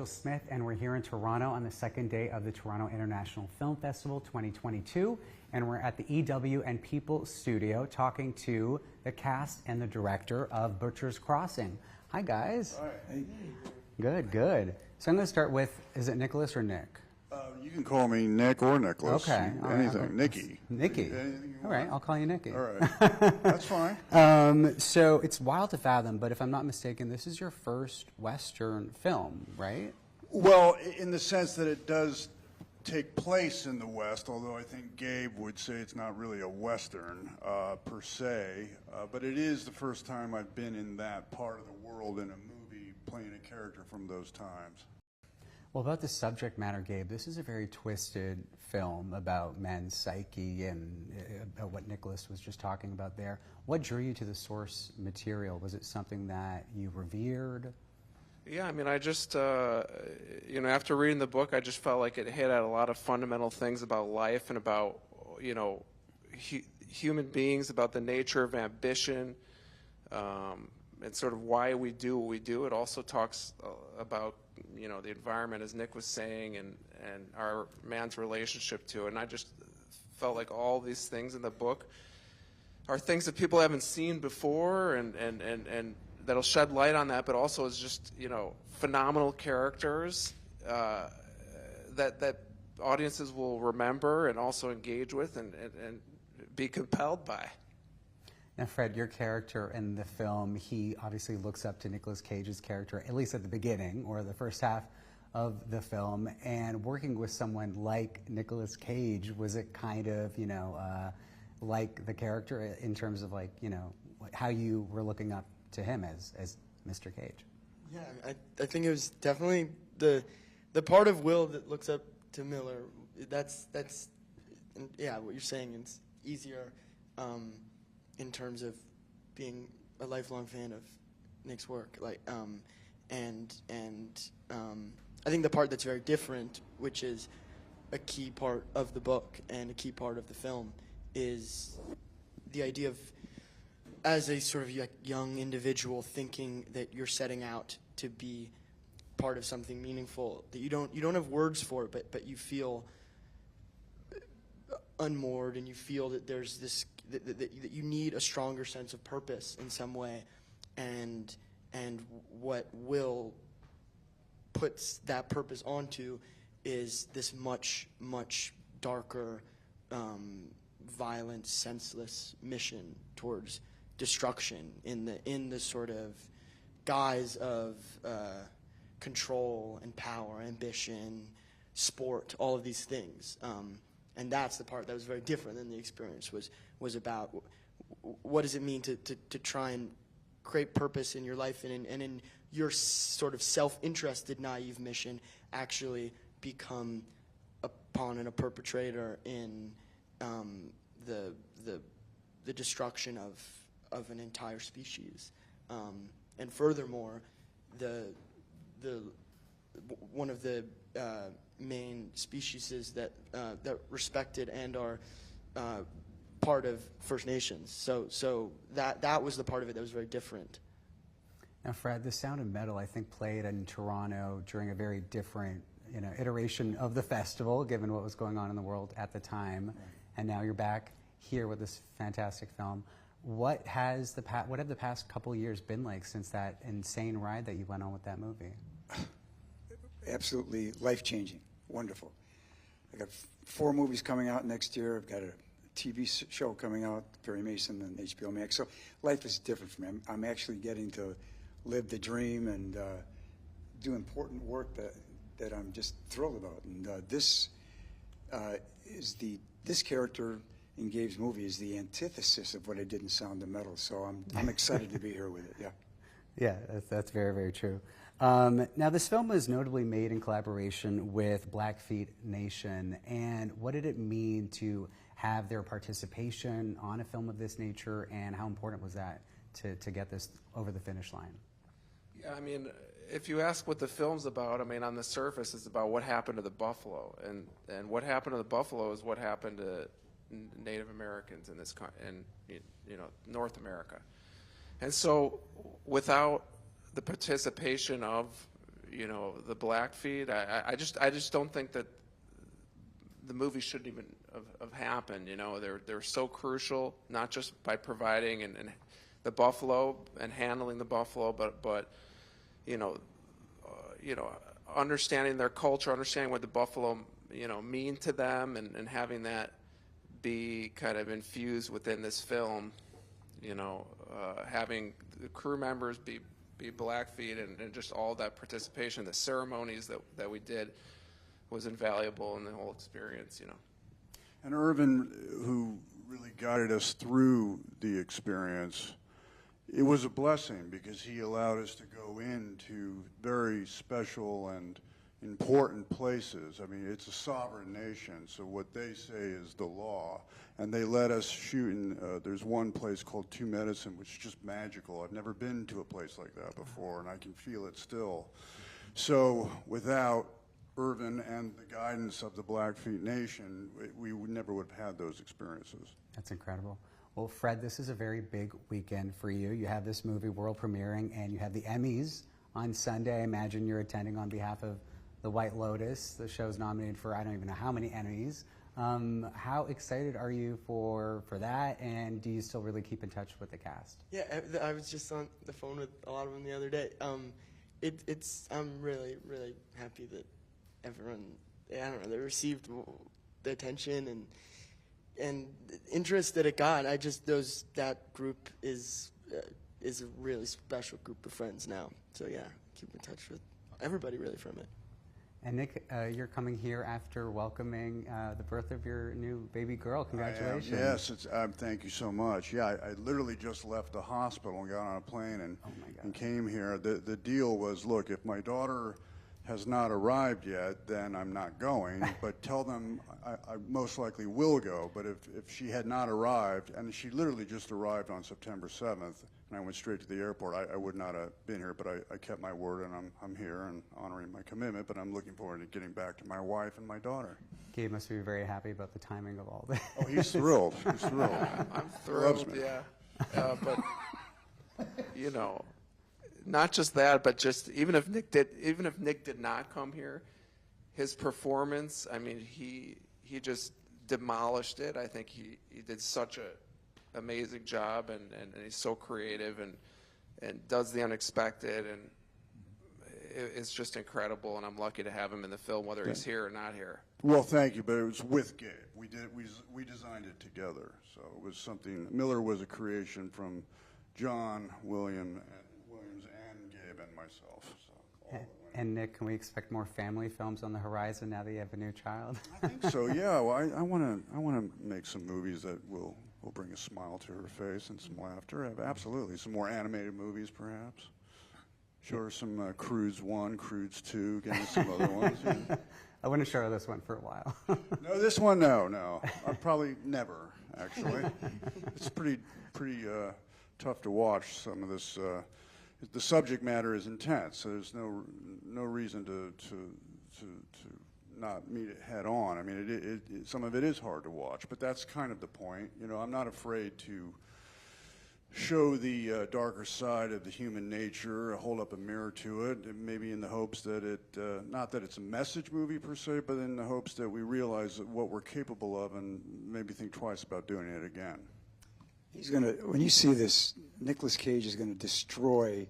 Smith, and we're here in Toronto on the second day of the Toronto International Film Festival 2022. And we're at the EW and People Studio talking to the cast and the director of Butcher's Crossing. Hi, guys. Hi. Good, good. So I'm going to start with, is it Nicolas or Nick? You can call me Nick or Nicholas. Okay. Anything. Nicky. Nicky. All right, I'll call you Nicky. All right. That's fine. So it's wild to fathom, but if I'm not mistaken, this is your first Western film, right? Well, in the sense that it does take place in the West, although I think Gabe would say it's not really a Western per se, but it is the first time I've been in that part of the world in a movie playing a character from those times. Well, about the subject matter, Gabe, this is a very twisted film about men's psyche and about what Nicholas was just talking about there. What drew you to the source material? Was it something that you revered? Yeah, I mean, I just, after reading the book, I just felt like it hit at a lot of fundamental things about life and about, human beings, about the nature of ambition, and sort of why we do what we do. It also talks about, the environment, as Nick was saying, and our man's relationship to it. And I just felt like all these things in the book are things that people haven't seen before, and that'll shed light on that, but also is just, phenomenal characters that audiences will remember and also engage with and be compelled by. Now, Fred, your character in the film, he obviously looks up to Nicolas Cage's character, at least at the beginning, or the first half of the film, and working with someone like Nicolas Cage, was it kind of, like the character in terms of how you were looking up to him as Mr. Cage? Yeah, I think it was definitely the part of Will that looks up to Miller. That's yeah, what you're saying. It's easier in terms of being a lifelong fan of Nick's work. And I think the part that's very different, which is a key part of the book and a key part of the film, is the idea of, as a sort of young individual, thinking that you're setting out to be part of something meaningful that you don't have words for, but you feel unmoored, and you feel that there's this that you need a stronger sense of purpose in some way, and what Will puts that purpose onto is this much darker, violent, senseless mission towards destruction in the sort of guise of control and power, ambition, sport, all of these things, and that's the part that was very different than the experience was about. What does it mean to try and create purpose in your life, and in your sort of self-interested, naive mission, actually become a pawn and a perpetrator in the destruction of an entire species, and furthermore, one of the main species that respected and are part of First Nations. So that was the part of it that was very different. Now, Fred, The Sound of Metal, I think, played in Toronto during a very different, iteration of the festival, given what was going on in the world at the time. Right. And now you're back here with this fantastic film. What have the past couple years been like since that insane ride that you went on with that movie? Absolutely life-changing, wonderful. I got 4 movies coming out next year. I've got a TV show coming out, Perry Mason and HBO Max. So life is different for me. I'm actually getting to live the dream and do important work that I'm just thrilled about. And this character in Gabe's movie is the antithesis of what I did in Sound of Metal. So I'm excited to be here with it. Yeah. Yeah, that's very, very true. Now, this film was notably made in collaboration with Blackfeet Nation, and what did it mean to have their participation on a film of this nature, and how important was that to get this over the finish line? Yeah, I mean, if you ask what the film's about, I mean, on the surface, it's about what happened to the buffalo, and what happened to the buffalo is what happened to Native Americans in North America. And so without the participation of you know, the Blackfeet. I just don't think that the movie shouldn't even have happened. You know, they're so crucial, not just by providing and the buffalo and handling the buffalo, but you know, understanding their culture, understanding what the buffalo, you know, mean to them, and having that be kind of infused within this film. You know, having the crew members be Blackfeet, and just all that participation, the ceremonies that we did was invaluable in the whole experience, you know. And Irvin, who really guided us through the experience, it was a blessing because he allowed us to go into very special and important places. I mean, it's a sovereign nation, so what they say is the law. And they let us shoot in, there's one place called Two Medicine, which is just magical. I've never been to a place like that before, and I can feel it still. So without Irvin and the guidance of the Blackfeet Nation, we never would have had those experiences. That's incredible. Well, Fred, this is a very big weekend for you. You have this movie world premiering, and you have the Emmys on Sunday. I imagine you're attending on behalf of The White Lotus. The show's nominated for I don't even know how many Emmys. How excited are you for that, and do you still really keep in touch with the cast? Yeah, I was just on the phone with a lot of them the other day. I'm really, really happy that everyone, I don't know, they received the attention and interest that it got. That group is a really special group of friends now. So yeah, keep in touch with everybody really from it. And Nick, you're coming here after welcoming the birth of your new baby girl. Congratulations. Yes, thank you so much. Yeah, I literally just left the hospital and got on a plane and came here. The deal was, look, if my daughter has not arrived yet, then I'm not going, but tell them I most likely will go. But if she had not arrived, and she literally just arrived on September 7th, and I went straight to the airport, I would not have been here, but I kept my word, and I'm here and honoring my commitment, but I'm looking forward to getting back to my wife and my daughter. Gabe must be very happy about the timing of all this. Oh, he's thrilled. He's thrilled. I'm thrilled, yeah. But, you know, not just that, but just even if Nick did not come here, his performance, I mean, he just demolished it. I think he did such a amazing job, and he's so creative and does the unexpected, and it's just incredible, and I'm lucky to have him in the film, whether he's here or not here. Well, thank you, but it was with Gabe. We designed it together, so it was something. Miller was a creation from John, Williams, and Gabe, and myself. So and Nick, can we expect more family films on the horizon now that you have a new child? I think so. Yeah. Well, I want to make some movies that will bring a smile to her face and some laughter. Absolutely, some more animated movies, perhaps. Show her some Cruise 1, Cruise 2, getting some other ones. Yeah. I wouldn't show her this one for a while. No, this one, no. I'll probably never, actually. It's pretty tough to watch. Some of this, the subject matter is intense, so there's no reason to not meet it head on. I mean, some of it is hard to watch, but that's kind of the point. You know, I'm not afraid to show the darker side of the human nature, hold up a mirror to it, maybe in the hopes that not that it's a message movie per se, but in the hopes that we realize what we're capable of and maybe think twice about doing it again. When you see this, Nicolas Cage is going to destroy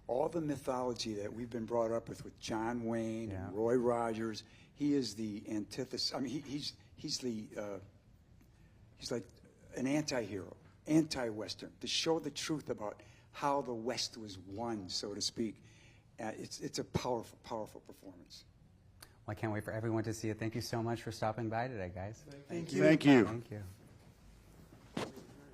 all the mythology that we've been brought up with John Wayne and Roy Rogers. He is the antithesis. I mean, he's like an anti-hero, anti-Western, to show the truth about how the West was won, so to speak. It's a powerful, powerful performance. Well, I can't wait for everyone to see it. Thank you so much for stopping by today, guys. Thank you. Thank you. Thank you.